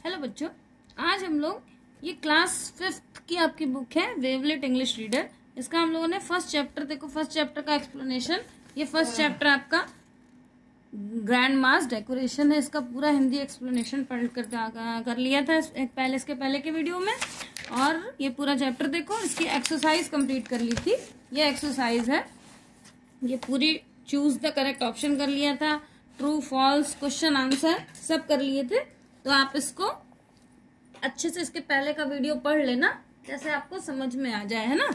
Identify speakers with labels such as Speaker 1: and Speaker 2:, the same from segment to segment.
Speaker 1: Hello बच्चों, आज हम लोग ये क्लास 5th की आपकी बुक है वेवलेट इंग्लिश रीडर। इसका हम लोगों ने फर्स्ट चैप्टर, देखो फर्स्ट चैप्टर का एक्सप्लेनेशन, ये फर्स्ट चैप्टर आपका ग्रैंड मास डेकोरेशन है। इसका पूरा हिंदी एक्सप्लेनेशन पढ़ कर लिया था इसके पहले के वीडियो में। और ये पूरा चैप्टर देखो, इसकी एक्सरसाइज कंप्लीट कर ली थी। ये एक्सरसाइज है, ये पूरी चूज द करेक्ट ऑप्शन कर लिया था, ट्रू फॉल्स क्वेश्चन आंसर सब कर लिए थे। तो आप इसको अच्छे से इसके पहले का वीडियो पढ़ लेना, जैसे आपको समझ में आ जाए, है ना।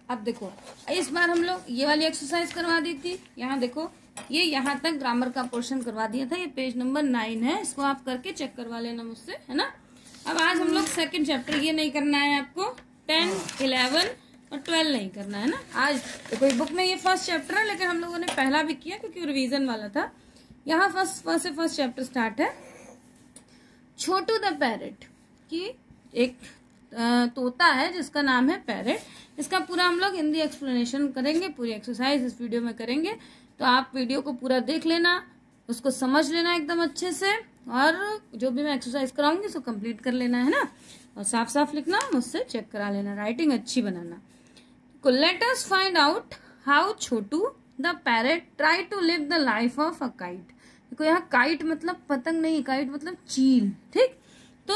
Speaker 1: अब देखो, इस बार हम लोग ये वाली एक्सरसाइज करवा दी थी। यहाँ देखो, ये यहाँ तक ग्रामर का पोर्शन करवा दिया था। ये पेज नंबर 9 है, इसको आप करके चेक करवा लेना मुझसे, है ना। अब आज हम लोग सेकंड चैप्टर, ये नहीं करना है आपको, 10, 11 और 12 नहीं करना है ना। आज देखो बुक में ये फर्स्ट चैप्टर है, लेकिन हम लोगों ने पहला भी किया क्योंकि रिवीजन वाला था। यहाँ फर्स्ट चैप्टर स्टार्ट है। छोटू द पैरेट की एक तोता है जिसका नाम है पैरेट। इसका पूरा हम लोग हिंदी एक्सप्लेनेशन करेंगे, पूरी एक्सरसाइज इस वीडियो में करेंगे। तो आप वीडियो को पूरा देख लेना, उसको समझ लेना एकदम अच्छे से, और जो भी मैं एक्सरसाइज कराऊंगी उसको कंप्लीट कर लेना, है ना। और साफ साफ लिखना, मुझसे चेक करा लेना, राइटिंग अच्छी बनाना। Let us find out how Chhotu the parrot try to live the life of a kite. देखो यहाँ काइट मतलब पतंग नहीं, काइट मतलब चील, ठीक। तो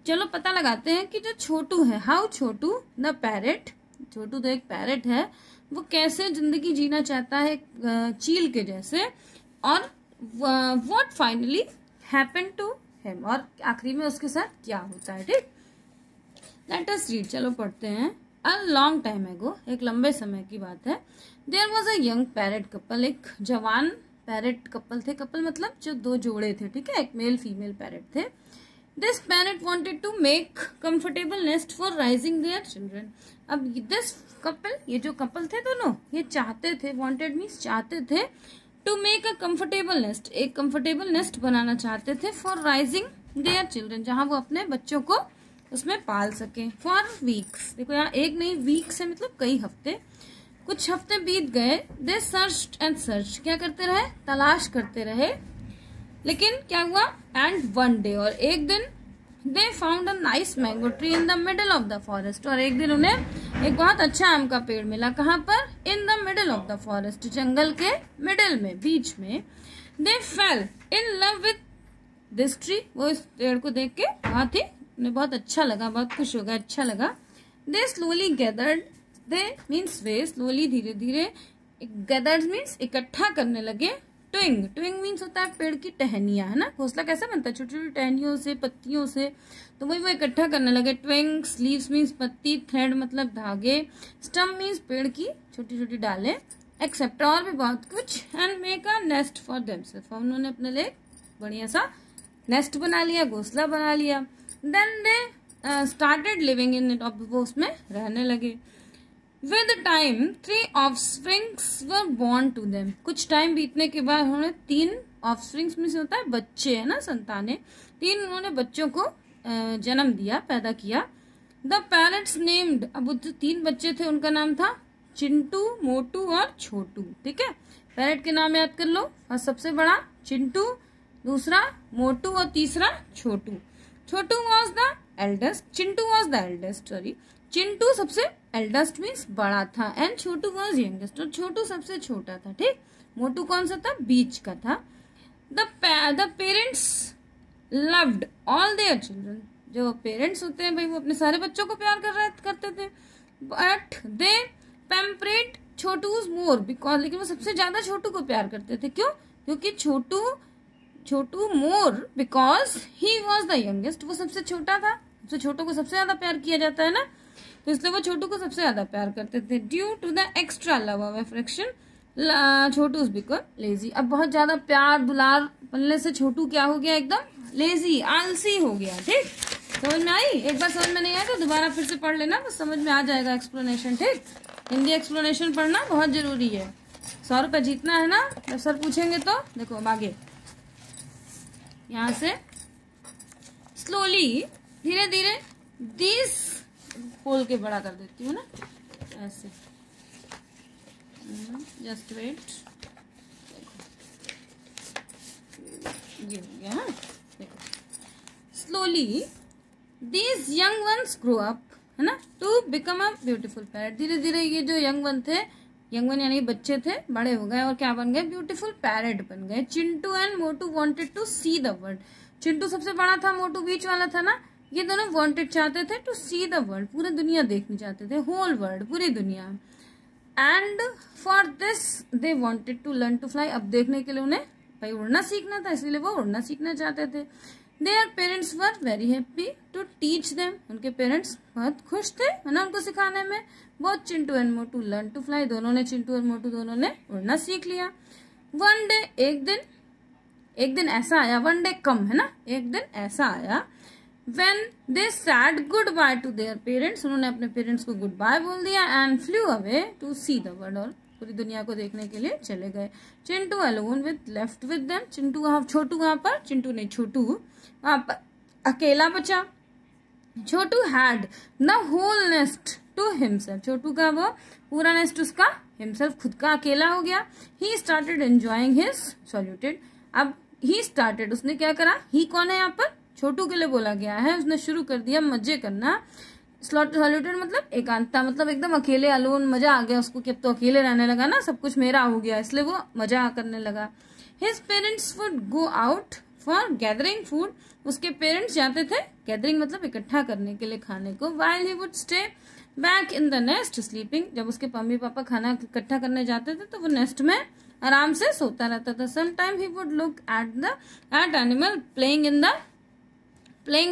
Speaker 1: चलो पता लगाते हैं कि जो छोटू है, हाउ छोटू द पैरेट, छोटू तो एक पैरेट है, वो कैसे जिंदगी जीना चाहता है चील के जैसे, और what finally happened to him, और आखिरी में उसके साथ क्या होता है, ठीक। लेट अस रीड, चलो पढ़ते हैं। अ लॉन्ग टाइम एगो, एक लंबे समय की बात है। There was a young parrot couple, एक जवान पैरेट कपल थे। कपल मतलब जो दो जोड़े थे, ठीक है, एक मेल फीमेल पैरेट थे। This parrot wanted to make comfortable nest for raising their children. अब दिस कपल, ये जो कपल थे दोनों, ये चाहते थे, वांटेड मीन्स चाहते थे, to make a comfortable nest, एक कंफर्टेबल नेस्ट बनाना चाहते थे, फॉर राइजिंग देयर चिल्ड्रन, जहां वो अपने बच्चों को उसमें पाल सके। फॉर वीक्स, देखो यहाँ एक नहीं, वीक्स है मतलब कई हफ्ते। कुछ हफ्ते बीत गए। दे सर्च्ड एंड सर्च, क्या करते रहे, तलाश करते रहे। लेकिन क्या हुआ, एंड वन डे, और एक दिन, they found a nice mango tree in the middle of the forest, और एक दिन उन्हें एक बहुत अच्छा आम का पेड़ मिला। कहाँ पर, in the middle of the forest, जंगल के मिडल में, बीच में। They fell in love with this tree, वो इस पेड़ को देख के बहुत ही उन्हें बहुत अच्छा लगा, बहुत खुश हो गया, अच्छा लगा। They slowly gathered, they means वे, स्लोली धीरे धीरे, गैदर्ड मीन्स इकट्ठा करने लगे। ट्विंग, ट्विंग मीन्स होता है पेड़ की टहनियां, है ना। घोंसला कैसे बनता है, छोटी छोटी टहनियों से, पत्तियों से, तो वही वो इकट्ठा करने लगे। ट्विंग, लीव्स मीन्स पत्ती, थ्रेड मतलब धागे, स्टम मीन्स पेड़ की छोटी छोटी डालें, एक्सेप्ट्रा और भी बहुत कुछ। And make a nest for themselves, उन्होंने अपने लिए बढ़िया सा नेस्ट बना लिया, घोंसला बना लिया। Then they started living in it, अब वो उसमें रहने लगे। With time 3 offsprings were born to them, कुछ टाइम बीतने के बाद उन्होंने 3 ऑफस्प्रिंग्स में से होता है बच्चे, है ना, संतानें, 3 उन्होंने बच्चों को जन्म दिया, पैदा किया। द पैरेट्स नेम्ड, अब जो 3 बच्चे थे उनका नाम था चिंटू, मोटू और छोटू, ठीक है। पैरेट के नाम याद कर लो, और सबसे बड़ा चिंटू, दूसरा मोटू और तीसरा Chhotu. Chhotu was the eldest, Chintu was the eldest, sorry, Chintu सबसे एल्डेस्ट मीन्स बड़ा था, एंड छोटू वॉज यंगेस्ट, और छोटू सबसे छोटा था, ठीक। मोटू कौन सा था, बीच का था। The parents loved all their children, जो पेरेंट्स होते हैं भाई, वो अपने सारे बच्चों को प्यार करते थे। बट दे पैम्परेट छोटूज मोर बिकॉज, लेकिन वो सबसे ज्यादा छोटू को प्यार करते थे। क्यों, क्योंकि Chhotu more because he was the youngest, वो सबसे छोटा था, सबसे छोटों को सबसे ज्यादा प्यार किया जाता है ना, तो इसलिए वो छोटू को सबसे ज्यादा प्यार करते थे। Due to the extra love of affection Chhotu become lazy, अब बहुत ज्यादा प्यार दुलार बनने से छोटू क्या हो गया, एकदम लेजी, आलसी हो गया, ठीक। समझ में आई, एक बार समझ में नहीं आया तो दोबारा फिर से पढ़ लेना, बस समझ में आ जाएगा एक्सप्लेनेशन, ठीक। हिंदी एक्सप्लेनेशन पढ़ना बहुत जरूरी है, 100 रुपए जीतना है ना, जब सर पूछेंगे तो। देखो अब आगे, यहाँ से स्लोली, धीरे धीरे, दिस खोल के बड़ा कर देती हूँ ना, ऐसे, जस्ट वेट। ये हो गया। हाँ देखो, slowly these young ones grow up, है ना, to become a beautiful parrot. धीरे धीरे ये जो यंग वन थे, यंग वन यानी बच्चे थे, बड़े हो गए और क्या बन गए, ब्यूटीफुल पैरट बन गए। Chintu and Motu wanted to see the world. Chintu सबसे बड़ा था, मोटू बीच वाला था ना, ये दोनों वांटेड चाहते थे टू सी द वर्ल्ड, पूरी दुनिया देखनी चाहते थे, होल वर्ल्ड, पूरी दुनिया। And for this they wanted to learn to fly. अब देखने के लिए उन्हें भाई उड़ना सीखना था, इसलिए वो उड़ना सीखना चाहते थे। Their parents were very happy to teach them. उनके पेरेंट्स बहुत खुश थे, है ना, उनको सिखाने में। Both Chintu and Motu learn to fly. दोनों ने, चिंटू और मोटू दोनों ने उड़ना सीख लिया। वन डे, एक दिन ऐसा आया, वन डे कम, है ना, एक दिन ऐसा आया, when they said goodbye to their parents, उन्होंने अपने पेरेंट्स को गुड बाय बोल दिया, and flew away to see the world, और पूरी दुनिया को देखने के लिए चले गए। Chintu alone with left with them, Chintu वहां, छोटू वहां पर, चिंटू नहीं छोटू वहां पर अकेला बचा। छोटू had the whole nest to himself, छोटू का वो पूरा नेस्ट उसका himself, खुद का अकेला हो गया। he started enjoying his solitude, अब he started, उसने क्या करा, he कौन है यहाँ पर, छोटू के लिए बोला गया है, उसने शुरू कर दिया मजे करना। सॉलिट्यूड मतलब एकांतता, मतलब एकदम अकेले, अलोन, मजा आ गया उसको कि अब तो अकेले रहने लगा ना, सब कुछ मेरा हो गया, इसलिए वो मजा करने लगा। His parents would go out for gathering food, उसके पेरेंट्स जाते थे, गैदरिंग मतलब इकट्ठा करने के लिए खाने को। While he would stay back in the nest sleeping, जब उसके मम्मी पापा खाना इकट्ठा करने जाते थे तो वो नेस्ट में आराम से सोता रहता था। Some time he would look at animal playing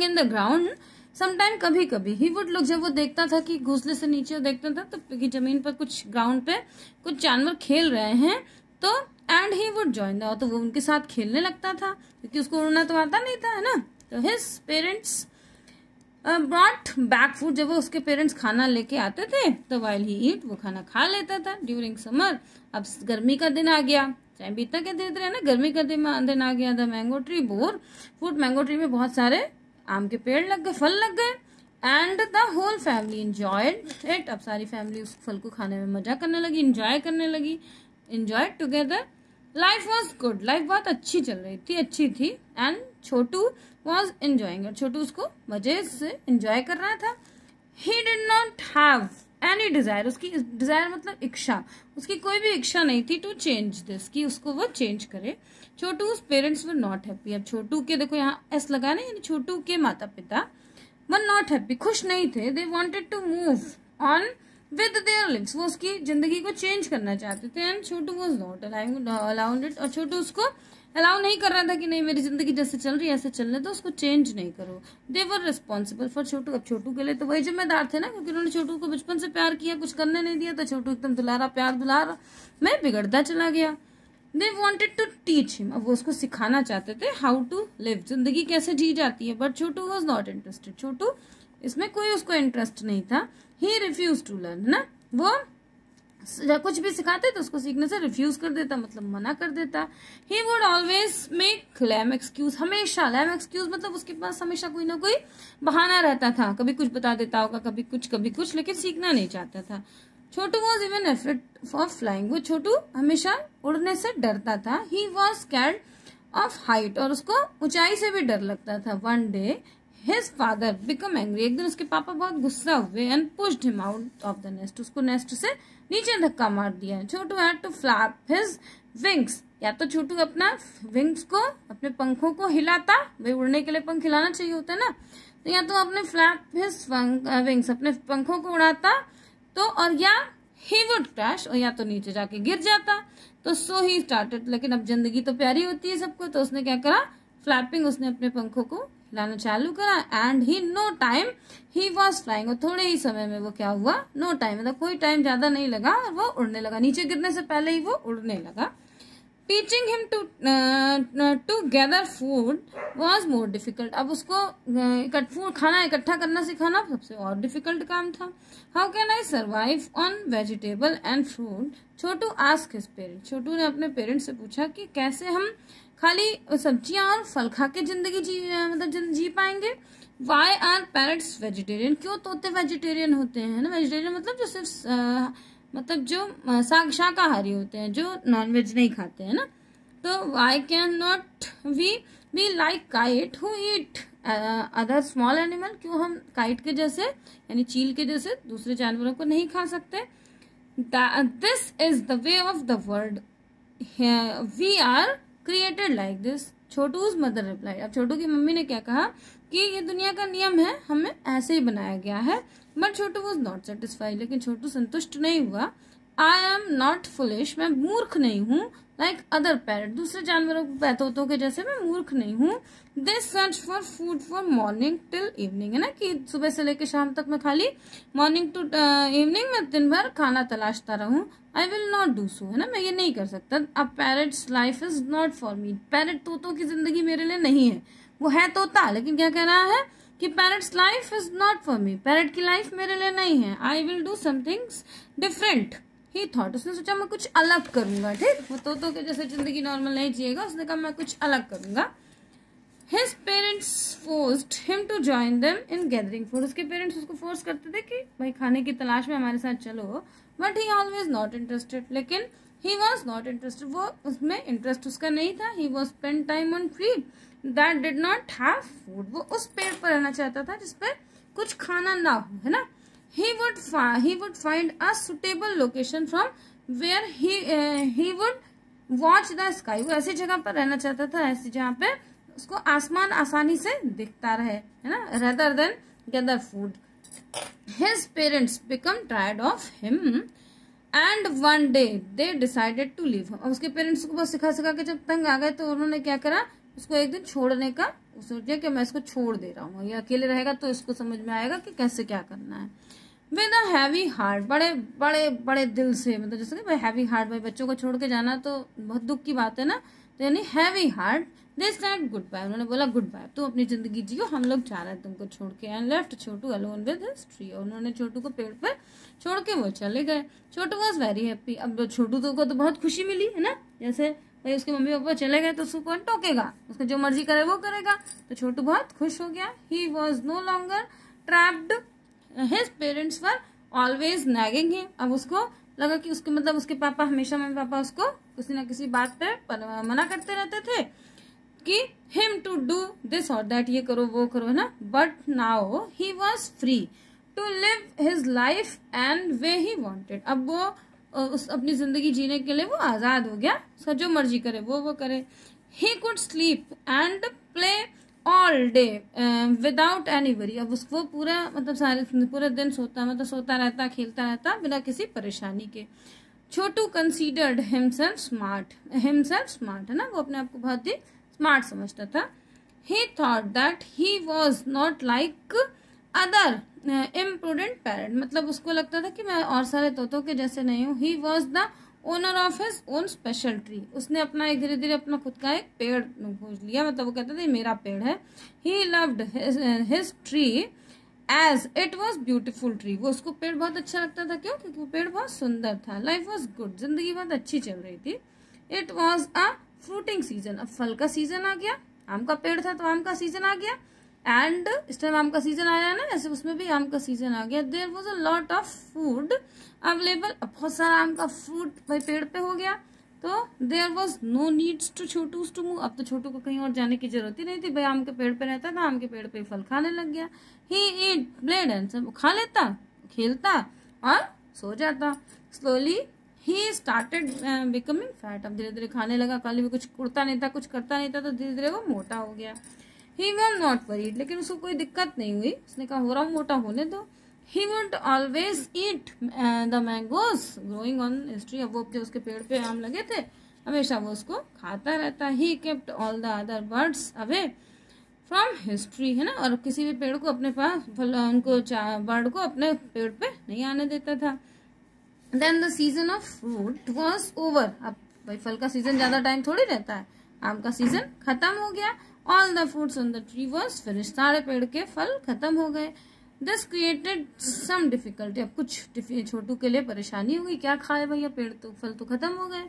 Speaker 1: in the ground, sometime, कभी कभी। ही वुड लुक, जब वो देखता था कि घोंसले से नीचे देखता था तो कि जमीन पर कुछ, ग्राउंड पे कुछ जानवर खेल रहे हैं, तो and he would join the, तो वो उनके साथ खेलने लगता था, क्योंकि उसको उड़ना तो आता नहीं था, है ना। तो his parents brought back food, जब वो उसके पेरेंट्स खाना लेके आते थे तो वाइल ही ईट, वो खाना खा लेता था। ड्यूरिंग समर, अब गर्मी का दिन आ गया, चाहे बीता के धीरे धीरे ना, गर्मी का दिन आ गया। The mango tree bore food, mango tree में बहुत सारे आम के पेड़ लग गए, फल लग गए। And the whole family enjoyed it, अब सारी फैमिली उस फल को खाने में मजा करने लगी, एंजॉय करने लगी, enjoy together. Life was good, life बहुत अच्छी चल रही थी, अच्छी थी। And Chhotu was enjoying, Chhotu उसको मजे से एंजॉय कर रहा था। He did not have any desire, उसकी डिजायर मतलब इच्छा, उसकी कोई भी इच्छा नहीं थी टू चेंज दिस, कि उसको वो चेंज करे। छोटू पेरेंट्स वर नॉट हैप्पी, अब छोटू के देखो यहाँ एस लगा ना, यानी छोटू के माता पिता वर नॉट हैप्पी, खुश नहीं थे। They wanted to move on with their lives, वो उसकी जिंदगी को चेंज करना चाहते थे। And Chhotu was not allowed it, और छोटू उसको अलाउ नहीं कर रहा था कि नहीं मेरी जिंदगी जैसे चल रही है ऐसे चलने दो, उसको चेंज नहीं करो। दे वर रिस्पॉन्सिबल फॉर छोटू, अब छोटू के लिए तो वही जिम्मेदार थे ना, क्योंकि उन्होंने छोटू को बचपन से प्यार किया, कुछ करने नहीं दिया, तो छोटू एकदम दुलारा में बिगड़ता चला गया। They wanted to teach him, अब वो उसको सिखाना चाहते थे हाउ टू लिव, जिंदगी कैसे जी जाती है। But Chhotu was not interested, Chhotu इसमें कोई उसको इंटरेस्ट नहीं था। ही रिफ्यूज टू लर्न, है ना, वो कुछ भी सिखाते तो उसको सीखने से रिफ्यूज कर देता, मतलब मना कर देता। He would always make lame excuse, हमेशा लैम एक्सक्यूज मतलब उसके पास हमेशा कोई ना कोई बहाना रहता था, कभी कुछ बता देता होगा, कभी कुछ, लेकिन सीखना नहीं चाहता था। Chhotu was even afraid of flying, वो छोटू हमेशा उड़ने से डरता था। He was scared of height, और उसको ऊंचाई से भी डर लगता था। One day his father become angry, एक दिन उसके पापा बहुत गुस्सा हुए। And pushed him out of the nest, उसको नेस्ट से नीचे धक्का मार दिया। Chhotu had to flap his wings, या तो छोटू अपना विंग्स को, अपने पंखों को हिलाता, भाई उड़ने के लिए पंख हिलाना चाहिए होता है ना, तो या तो अपने फ्लैप हिज विंग्स, अपने पंखों को उड़ाता, तो और या ही वुड क्रैश, और या तो नीचे जाके गिर जाता। तो सो ही स्टार्टेड, लेकिन अब जिंदगी तो प्यारी होती है सबको, तो उसने क्या करा, फ्लैपिंग, उसने अपने पंखों को हिलाना चालू करा। And he no time he was flying, और थोड़े ही समय में वो क्या हुआ, नो टाइम मतलब कोई टाइम ज्यादा नहीं लगा, और वो उड़ने लगा, नीचे गिरने से पहले ही वो उड़ने लगा। Teaching him to gather food was more difficult, अब उसको खाना इकट्ठा करना सिखाना सबसे और डिफिकल्ट काम था। How can I survive on vegetable and fruit, Chhotu ask his parents, Chhotu ने अपने पेरेंट्स से पूछा कि कैसे हम खाली सब्जियां और फल खा के जिंदगी जी पाएंगे। वाई आर पैरट्स वेजिटेरियन, क्यों तोते वेजिटेरियन होते हैं ना, वेजिटेरियन मतलब जो सिर्फ मतलब जो शाकाहारी होते हैं, जो नॉनवेज नहीं खाते हैं ना। तो why can not we be like kite who eat other small animal, क्यों हम काइट के जैसे यानी चील के जैसे दूसरे जानवरों को नहीं खा सकते। This is the way of the world, we are created like this, Chhotu's mother reply. अब छोटू की मम्मी ने क्या कहा कि ये दुनिया का नियम है, हमें ऐसे ही बनाया गया है। But Chhotu was not satisfied, लेकिन छोटू संतुष्ट नहीं हुआ। आई एम नॉट फुलिश, मैं मूर्ख नहीं हूँ। लाइक अदर पैरट, दूसरे जानवरों तोतों के जैसे मैं मूर्ख नहीं हूँ। They search for food for morning till evening, है ना, कि सुबह से लेकर शाम तक मैं खाली मॉर्निंग टू इवनिंग में दिन भर खाना तलाशता रहूं। I will not do so, है ना, मैं ये नहीं कर सकता। अब parrot's life is not for me, parrot तोतों की जिंदगी मेरे लिए नहीं है। वो है तोता, लेकिन क्या कह रहा है कि parrots life is not for me, parrot की लाइफ मेरे लिए नहीं है। I will do something different he thought, उसने सोचा मैं कुछ अलग करूंगा। ठीक, वो तोतों के जैसे जिंदगी नॉर्मल नहीं जिएगा, उसने कहा मैं कुछ अलग करूंगा। His parents forced him to join them in gathering food, उसके पेरेंट्स उसको फोर्स करते थे कि भाई खाने की तलाश में हमारे साथ चलो। But he always not interested, लेकिन ही वॉज नॉट इंटरेस्टेड, वो उसमें इंटरेस्ट उसका नहीं था। He was spend time on tree that did not have food, वो उस पेड़ पर रहना चाहता था जिसपे कुछ खाना ना हो, है ना। he would find a suitable location from where he would watch the sky, वो ऐसी जगह पर रहना चाहता था, ऐसी जहाँ पे उसको आसमान आसानी से दिखता रहे, है ना, rather than gather food. His parents become tired of him and one day they decided to leave him. और उसके पेरेंट्स को बस सिखा सिखा के जब तंग आ गए तो उन्होंने क्या करा, उसको एक दिन छोड़ने का सोचा कि मैं इसको छोड़ दे रहा हूँ, ये अकेले रहेगा तो इसको समझ में आएगा कि कैसे क्या करना है। विद अ हैवी हार्ट, बड़े बड़े बड़े दिल से, मतलब जैसे कि हैवी हार्ट, भाई बच्चों को छोड़ के जाना तो बहुत दुख की बात है ना, तो यानी heavy heart they said good bye, उन्होंने बोला गुड बाय, तुम अपनी जिंदगी जियो, हम लोग जा रहे हैं तुमको छोड़ के। And left Chhotu alone with his tree, और उन्होंने छोटू को पेड़ पर छोड़ के वो चले गए। छोटू वॉज वेरी हैप्पी, अब छोटू को तो बहुत खुशी मिली, है ना, जैसे भाई उसके मम्मी पापा चले गए तो उसको कौन टोकेगा, उसको जो मर्जी करे वो करेगा, तो छोटू बहुत खुश हो गया। He was no longer trapped, his parents were always nagging him, अब उसको लगा कि उसके मतलब उसके पापा हमेशा, मम्मी पापा उसको किसी ना किसी बात पे मना करते रहते थे कि हिम टू डू दिस और दैट, ये करो वो करो, है ना। But now he was free to live his life and way he wanted, अब वो उस अपनी जिंदगी जीने के लिए वो आजाद हो गया, उसका जो मर्जी करे वो करे। He could sleep and play all day without any worry, अब उसको पूरा मतलब पूरे दिन सोता, मतलब सोता रहता, खेलता रहता बिना किसी परेशानी के। छोटू कंसीडर्ड हिमसेल्फ स्मार्ट, है ना, वो अपने आप को बहुत ही स्मार्ट समझता था। ही thought that he was not like other imprudent parent, मतलब उसको लगता था कि मैं और सारे तोतों के जैसे नहीं हूँ। ही was the owner of his own special tree, उसने अपना एक धीरे धीरे अपना खुद का एक पेड़ खोज लिया, मतलब वो कहता था ये मेरा पेड़ है। He loved his tree as it was beautiful tree, वो उसको पेड़ बहुत अच्छा लगता था, क्यों, क्योंकि वो पेड़ बहुत सुंदर था। लाइफ वॉज गुड, जिंदगी बहुत अच्छी चल रही थी। It was a fruiting season, अब फल का सीजन आ गया, आम का पेड़ था तो आम का सीजन आ गया, एंड इस टाइम आम का सीजन आया ना, ऐसे उसमें भी आम का सीजन आ गया। There was a lot of food available, अब बहुत सारा आम का फ्रूट भाई पेड़ पे हो गया, तो there was no needs to Chhotu's to move, अब तो छोटू को कहीं और जाने की जरूरत ही नहीं थी, भाई आम के पेड़ पे रहता था, आम के पेड़ पे फल खाने लग गया। ही ईट प्लेड एंड सब खा लेता, खेलता और सो जाता। Slowly he started becoming fat, अब धीरे धीरे खाने लगा, कल भी कुछ उड़ता नहीं था, कुछ करता नहीं था, तो धीरे धीरे वो मोटा हो गया। ही वॉज नॉट वरीड, लेकिन उसको कोई दिक्कत नहीं हुई, उसने कहा हो रहा हूँ मोटा होने दो। ही would always eat the mangoes growing on his tree, अब वो जो उसके पेड़ पे आम लगे थे हमेशा वो उसको खाता रहता। He kept all the other birds away from his tree, है ना, और किसी भी पेड़ को अपने पास उनको बर्ड को अपने पेड़ पे नहीं आने देता था। Then the season of fruit was over, अब भाई फल का सीजन ज्यादा टाइम थोड़ी रहता है, आम का सीजन खत्म हो गया। All the fruits on the tree was finish, सारे पेड़ के फल खत्म हो गए। दिस क्रिएटेड सम डिफिकल्टी, अब कुछ छोटू के लिए परेशानी हुई, क्या खाए भैया, पेड़ तो फल तो खत्म हो गए।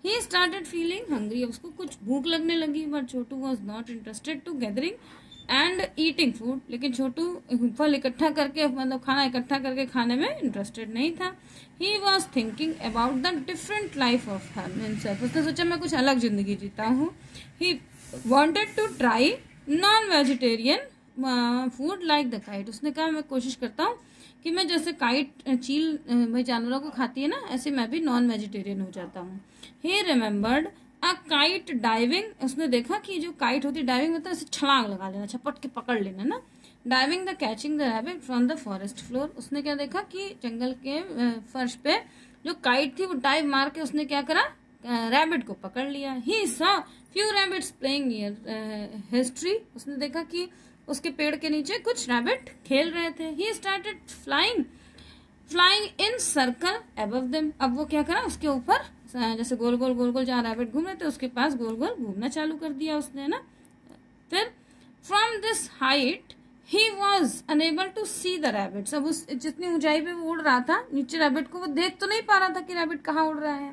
Speaker 1: ही स्टार्टेड फीलिंग हंग्री, अब उसको कुछ भूख लगने लगी, but Chhotu was not interested to gathering and eating food, लेकिन छोटू फल इकट्ठा करके मतलब खाना इकट्ठा करके खाने में इंटरेस्टेड नहीं था। He was thinking about the different life of himself, उसने सोचा मैं कुछ अलग जिंदगी जीता हूँ। He wanted to try non vegetarian food like the kite, उसने कहा मैं कोशिश करता हूँ कि मैं जैसे काइट चील भाई जानवरों को खाती है ना, ऐसे मैं भी नॉन वेजिटेरियन हो जाता हूँ। ही रिमेम्बर्ड अ काइट डाइविंग, उसने देखा कि जो काइट होती है डाइविंग मतलब ऐसे छलांग लगा लेना, छपट के पकड़ लेना ना। Diving the catching the rabbit from the forest floor, उसने क्या देखा कि जंगल के फर्श पे जो काइट थी वो डाइव मार के उसने क्या करा, रैबिट को पकड़ लिया। He saw few rabbits playing near history, उसने देखा कि उसके पेड़ के नीचे कुछ रैबिट खेल रहे थे। He started flying in circle above them, अब वो क्या करा उसके ऊपर जैसे गोल गोल जहाँ रैबिट घूम रहे थे उसके पास गोल गोल घूमना चालू कर दिया उसने ना। फिर from this height he was unable to see the rabbits, अब उस जितनी ऊंचाई पे वो उड़ रहा था नीचे रैबिट को वो देख तो नहीं पा रहा था कि रैबिट कहाँ उड़ रहा है,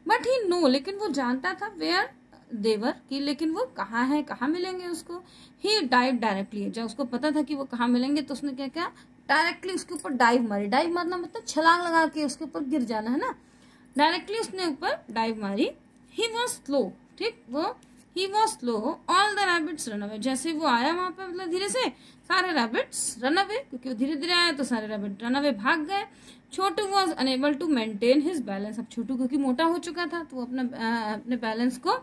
Speaker 1: बट ही नो, लेकिन वो जानता था वेयर देवर की, लेकिन वो कहाँ है, कहाँ मिलेंगे उसको। ही डाइव डायरेक्टली, जब उसको पता था कि वो कहाँ मिलेंगे तो उसने क्या किया, डायरेक्टली उसके ऊपर डाइव मारी। डाइव मारना मतलब छलांग लगा के उसके ऊपर गिर जाना है ना, डायरेक्टली उसने ऊपर डाइव मारी। ही वॉज स्लो, ठीक वो he was slow, all the rabbits run away, जैसे वो आया वहां पे मतलब धीरे से सारे रैबिट्स रन अवे, क्योंकि वो धीरे धीरे आया तो सारे रैबिट रन अवे भाग गए। Chhotu was unable to maintain his balance, अब छोटू क्योंकि मोटा हो चुका था तो वो अपने बैलेंस को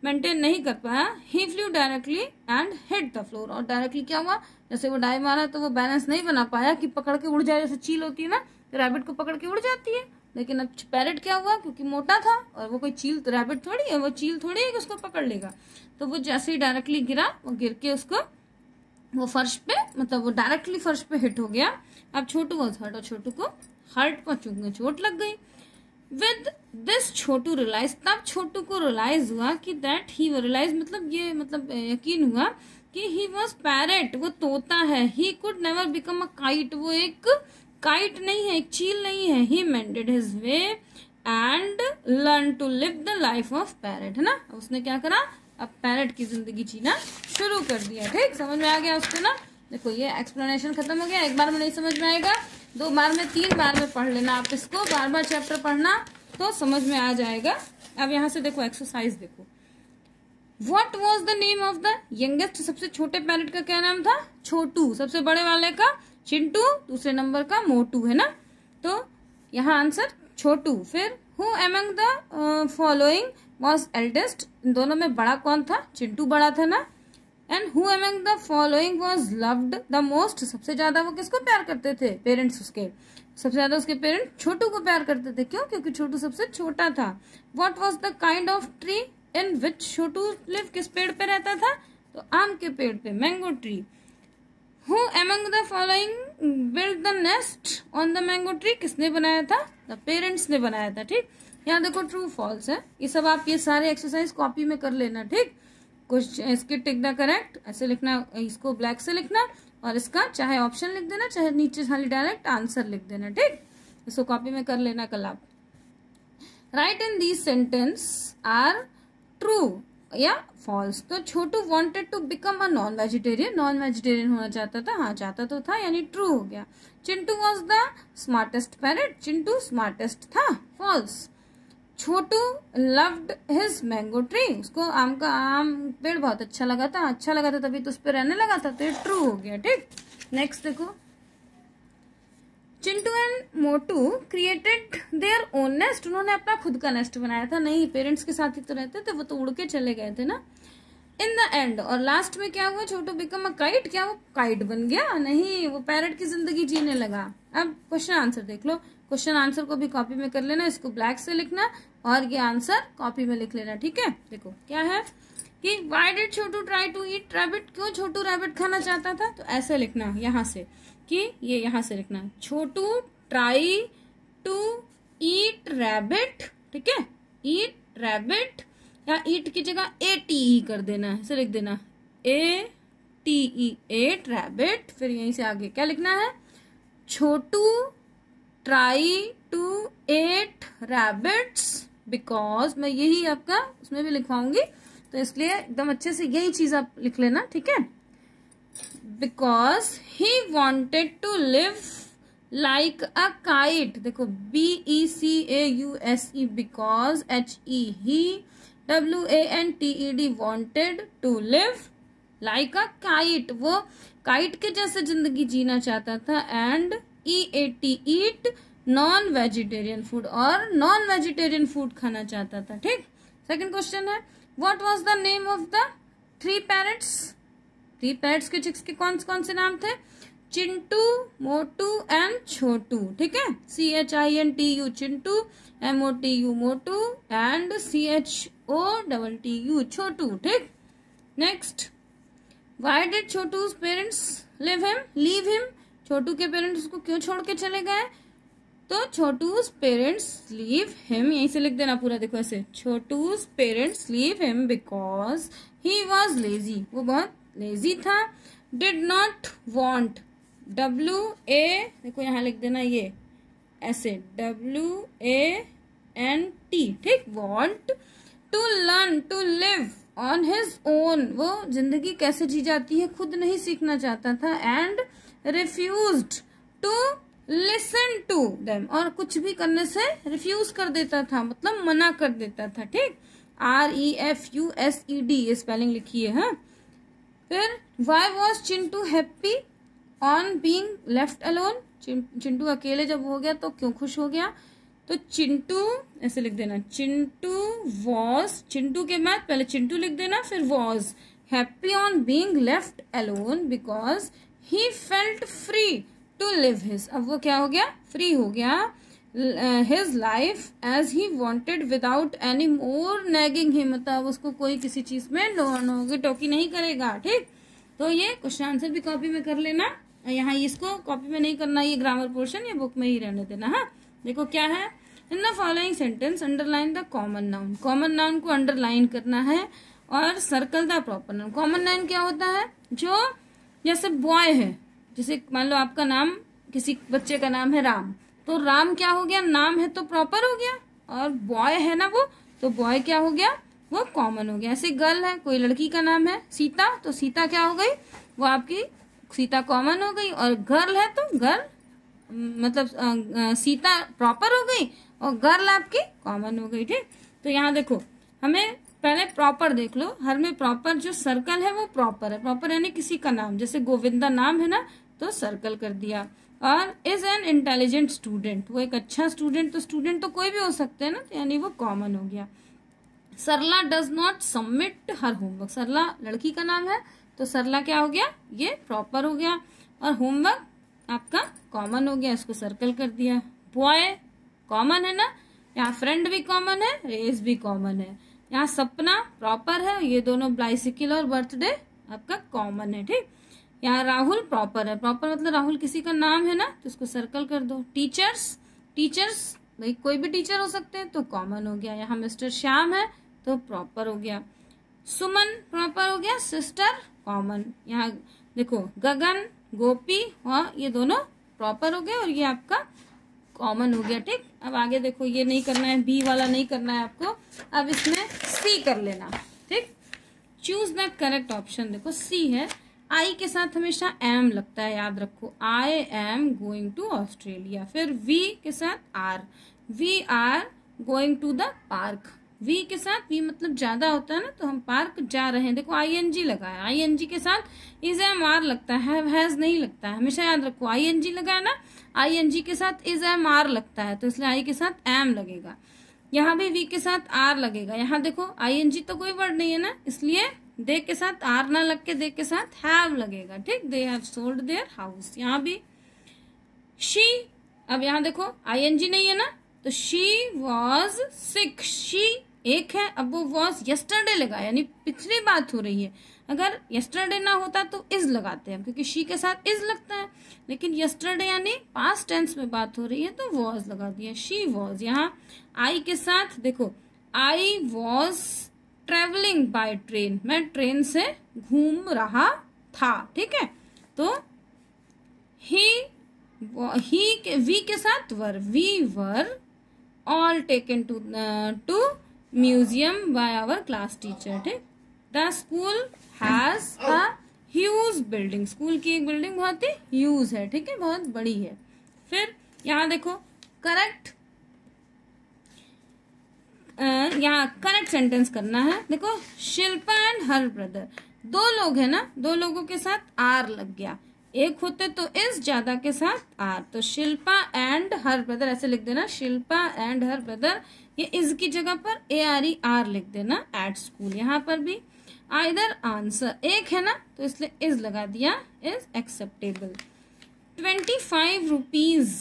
Speaker 1: मेंटेन नहीं कर पाया। He flew directly and hit the floor, और डायरेक्टली क्या हुआ, जैसे वो डाइव मारा तो वो बैलेंस नहीं बना पाया कि पकड़ के उड़ जाए, जैसे चील होती है ना तो रैबिट को पकड़ के उड़ जाती है, लेकिन अब पैरेट क्या हुआ, क्योंकि मोटा था और वो कोई चील तो रैबिट थोड़ी है, वो चील थोड़ी है कि उसको पकड़ लेगा, तो वो जैसे ही डायरेक्टली गिरा वो गिर के उसको वो फर्श पे मतलब वो डायरेक्टली फर्श पे हिट हो गया। अब छोटू वॉज हर्ट, और छोटू को हर्ट पर चोट लग गई। विद दिस छोटू रियलाइज, तब छोटू को रियलाइज हुआ कि दैट ही रियलाइज मतलब ये मतलब यकीन हुआ कि ही वॉज पैरेट, वो तोता है। He could never become a kite, वो एक काइट नहीं है, एक चील नहीं है। He mended his way and learn to live the life of parrot, है ना, उसने क्या करा, अब पैरेट की जिंदगी जीना शुरू कर दिया। ठीक, समझ में आ गया उसको ना। देखो ये एक्सप्लेनेशन खत्म हो गया, एक बार में नहीं समझ में आएगा, 2 बार में 3 बार में पढ़ लेना आप इसको, बार बार चैप्टर पढ़ना तो समझ में आ जाएगा। अब यहाँ से देखो एक्सरसाइज देखो, what was the name of the youngest, सबसे छोटे पैरेट का क्या नाम था, छोटू, सबसे बड़े वाले का चिंटू, दूसरे नंबर का मोटू, है ना, तो यहाँ आंसर छोटू। फिर who among the following was eldest, इन दोनों में बड़ा कौन था, चिंटू बड़ा था ना। And who among the following was loved the most, सबसे ज्यादा वो किसको प्यार करते थे, पेरेंट्स उसके, सबसे ज्यादा उसके पेरेंट्स छोटू को प्यार करते थे, क्यों, क्योंकि छोटू सबसे छोटा था। What was the kind of tree in which Chhotu live, किस पेड़ पे रहता था, तो आम के पेड़ पे, mango tree. Who among the following build the nest on the mango tree, किसने बनाया था, द पेरेंट्स ने बनाया था। ठीक, यहाँ देखो ट्रू फॉल्स है, ये सब आप ये सारे एक्सरसाइज कॉपी में कर लेना। ठीक, कुछ इसके टिक द करेक्ट ऐसे लिखना, इसको ब्लैक से लिखना, और इसका चाहे ऑप्शन लिख देना चाहे नीचे खाली डायरेक्ट आंसर लिख देना। ठीक, इसको कॉपी में कर लेना कल आप। Write in these sentence are true या फॉल्स, तो Chhotu wanted to become a non vegetarian, non vegetarian होना चाहता था, हाँ चाहता तो था, यानी ट्रू हो गया। Chintu was the smartest parrot, Chintu smartest था, फॉल्स। छोटू लव्ड हिज मैंगो ट्री, उसको आम पेड़ बहुत अच्छा लगा था, तभी तो उस पर रहने लगा था, तो ये ट्रू हो गया। ठीक, नेक्स्ट देखो, Chintu and Motu created their own nest, उन्होंने अपना खुद का नेस्ट बनाया था, नहीं पेरेंट्स के साथ ही तो रहते थे, वो तो उड़ के चले गए थे ना। इन द एंड, और लास्ट में क्या हुआ, छोटू बिकम अ काइट, क्या वो काइट बन गया, नहीं वो पैरेट की जिंदगी जीने लगा। अब क्वेश्चन आंसर देख लो, क्वेश्चन आंसर को भी कॉपी में कर लेना, इसको ब्लैक से लिखना और ये आंसर कॉपी में लिख लेना। ठीक है, देखो क्या है कि why did Chhotu try to eat rabbit, क्यों छोटू रैबिट खाना चाहता था, तो ऐसे लिखना यहाँ से कि ये यहाँ से लिखना, छोटू ट्राई टू ईट रैबिट। ठीक है, ईट रैबिट, या ईट की जगह ATE कर देना, ऐसे लिख देना ATE, एट रैबिट। फिर यहीं से आगे क्या लिखना है, Chhotu try to eat rabbits because, मैं यही आपका उसमें भी लिखवाऊंगी तो इसलिए एकदम अच्छे से यही चीज आप लिख लेना। ठीक है, because he wanted to live like a kite. देखो BECAUSE because HE he WANTED wanted to live like a kite, वो काइट के जैसे जिंदगी जीना चाहता था। And EAT eat non vegetarian food, और नॉन वेजिटेरियन फूड खाना चाहता था। ठीक, सेकंड क्वेश्चन है what was the name of the 3 parrots. 3 parrots के चिक्स के कौन कौन से नाम थे? चिंटू, मोटू एंड छोटू। ठीक है, CHINTU Chintu, MOTU Motu and CHOTTU Chhotu. ठीक, next why did Chhotu's parents leave him. Chhotu के पेरेंट्स उसको क्यों छोड़ के चले गए? तो छोटूज पेरेंट्स लीव हिम, यहीं से लिख देना पूरा, देखो ऐसे, Chhotu's parents leave him because he was lazy, वो बहुत लेजी था। डिड नॉट वॉन्ट, WA, देखो यहाँ लिख देना ये ऐसे, WANT। ठीक, want to learn to live on his own, वो जिंदगी कैसे जी जाती है खुद नहीं सीखना चाहता था। And refused to listen to them, और कुछ भी करने से रिफ्यूज कर देता था, मतलब मना कर देता था। ठीक, REFUSED ये स्पेलिंग लिखी है। हाँ, फिर why was Chintu happy on being left alone. Chintu अकेले जब हो गया तो क्यों खुश हो गया? तो चिंटू ऐसे लिख देना, चिंटू वॉज, चिंटू के बाद पहले चिंटू लिख देना, फिर was happy on being left alone because he felt free to live his. अब वो क्या हो गया? फ्री हो गया his life as he wanted without any more nagging him, मतलब उसको कोई किसी चीज में नोकी टोकी नहीं करेगा। ठीक, तो ये क्वेश्चन आंसर भी कॉपी में कर लेना, यहाँ इसको कॉपी में नहीं करना, ये ग्रामर पोर्शन ये बुक में ही रहने देना। हाँ, देखो क्या है, in the following sentence underline the common noun. Common noun को अंडरलाइन करना है और circle the proper noun. Common noun क्या होता है? जो जैसे बॉय है, जैसे मान लो आपका नाम, किसी बच्चे का नाम है राम, तो राम क्या हो गया? नाम है तो प्रॉपर हो गया, और बॉय है ना वो, तो बॉय क्या हो गया? वो कॉमन हो गया। ऐसे गर्ल है, कोई लड़की का नाम है सीता, तो सीता क्या हो गई? वो आपकी सीता कॉमन हो गई, और गर्ल है तो गर्ल मतलब सीता प्रॉपर हो गई और गर्ल आपकी कॉमन हो गई। ठीक, तो यहाँ देखो, हमें पहले प्रॉपर देख लो, हर में प्रॉपर जो सर्कल है वो प्रॉपर है। प्रॉपर यानी किसी का नाम, जैसे गोविंदा नाम है ना, तो सर्कल कर दिया। और इज एन इंटेलिजेंट स्टूडेंट, वो एक अच्छा स्टूडेंट, तो स्टूडेंट तो कोई भी हो सकते हैं ना, तो यानी वो कॉमन हो गया। Sarla does not submit her homework, Sarla लड़की का नाम है, तो सरला क्या हो गया? ये प्रॉपर हो गया, और होमवर्क आपका कॉमन हो गया, इसको सर्कल कर दिया। बॉय कॉमन है ना, यहाँ फ्रेंड भी कॉमन है, रेस भी कॉमन है। यहाँ सपना प्रॉपर है, ये दोनों बाइसिकल और बर्थडे आपका कॉमन है। ठीक, यहाँ राहुल प्रॉपर है, प्रॉपर मतलब राहुल किसी का नाम है ना, तो इसको सर्कल कर दो। टीचर्स, टीचर्स भाई कोई भी टीचर हो सकते हैं, तो कॉमन हो गया। यहाँ मिस्टर श्याम है तो प्रॉपर हो गया। सुमन प्रॉपर हो गया, सिस्टर कॉमन। यहाँ देखो गगन, गोपी, हाँ ये दोनों प्रॉपर हो गए, और ये आपका कॉमन हो गया। ठीक, अब आगे देखो, ये नहीं करना है, बी वाला नहीं करना है आपको, अब इसमें सी कर लेना। ठीक, चूज द करेक्ट ऑप्शन। देखो सी है, आई के साथ हमेशा एम लगता है, याद रखो, I am going to Australia. फिर वी के साथ are, we are going to the park. We के साथ, वी मतलब ज्यादा होता है ना, तो हम पार्क जा रहे हैं। देखो ING लगा है, ING के साथ इज एम आर लगता है, हैज नहीं लगता है, हमेशा याद रखो। ING लगा है ना, ING के साथ इज एम आर लगता है, तो इसलिए आई के साथ एम लगेगा। यहाँ भी वी के साथ आर लगेगा। यहाँ देखो ING तो कोई वर्ड नहीं है ना, इसलिए दे के साथ आर ना लग के दे के साथ हैव लगेगा। ठीक, they have sold their house. यहाँ भी शी, अब यहाँ देखो ING नहीं है ना, तो शी वॉज सिक, शी एक है, अब वो वॉज यस्टरडे लगा, यानी पिछली बात हो रही है। अगर यस्टरडे ना होता तो इज लगाते हैं, क्योंकि शी के साथ इज लगता है, लेकिन यस्टरडे यानी पास्ट टेंस में बात हो रही है, तो वॉज लगा दिया, शी वॉज। यहाँ आई के साथ देखो, I was travelling by train, मैं ट्रेन से घूम रहा था। ठीक है, तो वी के साथ were, we were all taken to museum by our class teacher. ठीक, the school has a huge building, school की एक बिल्डिंग बहुत ही ह्यूज है, ठीक है, बहुत बड़ी है। फिर यहाँ देखो करेक्ट, यहाँ करेक्ट सेंटेंस करना है। देखो शिल्पा एंड हर ब्रदर, दो लोग है ना, दो लोगों के साथ आर लग गया, एक होते तो इस, ज्यादा के साथ आर, तो शिल्पा एंड हर ब्रदर ऐसे लिख देना, शिल्पा एंड हर ब्रदर। ये इज की जगह पर ARER लिख देना, एट स्कूल। यहाँ पर भी आइदर आंसर एक है ना, तो इसलिए इज लगा दिया, is acceptable. 25 rupees,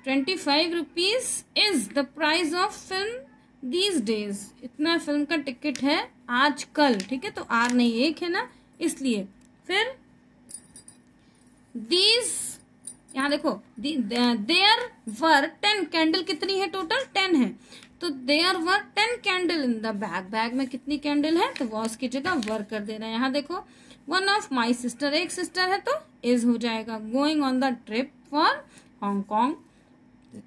Speaker 1: 25 rupees is the price of film these days, इतना फिल्म का टिकट है आजकल, ठीक है, तो आर नहीं एक है ना, इसलिए। फिर दीज, यहाँ देखो देयर वर 10 कैंडल, कितनी है टोटल 10 है, तो there were 10 candle in the bag, bag में कितनी कैंडल है, तो वॉज की जगह वर कर देना। यहाँ देखो वन ऑफ माई सिस्टर, एक सिस्टर है तो इज हो जाएगा। Going on the trip for Hong Kong,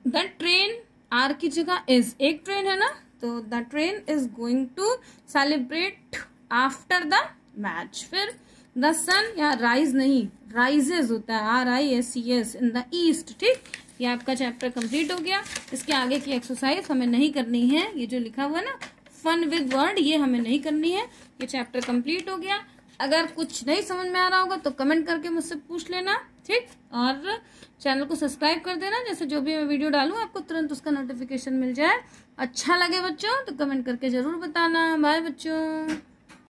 Speaker 1: the train are की जगह इज, एक ट्रेन है ना, तो the train is going to celebrate after the match. फिर द सन, यहाँ राइज नहीं राइजेस होता है, RISES इन द ईस्ट, ठीक। ये आपका चैप्टर कंप्लीट हो गया। इसके आगे की एक्सरसाइज हमें नहीं करनी है, ये जो लिखा हुआ है ना फन विद वर्ड, ये हमें नहीं करनी है। ये चैप्टर कंप्लीट हो गया। अगर कुछ नहीं समझ में आ रहा होगा तो कमेंट करके मुझसे पूछ लेना, ठीक। और चैनल को सब्सक्राइब कर देना, जैसे जो भी मैं वीडियो डालूं आपको तुरंत उसका नोटिफिकेशन मिल जाए। अच्छा लगे बच्चों तो कमेंट करके जरूर बताना। बाय बच्चों।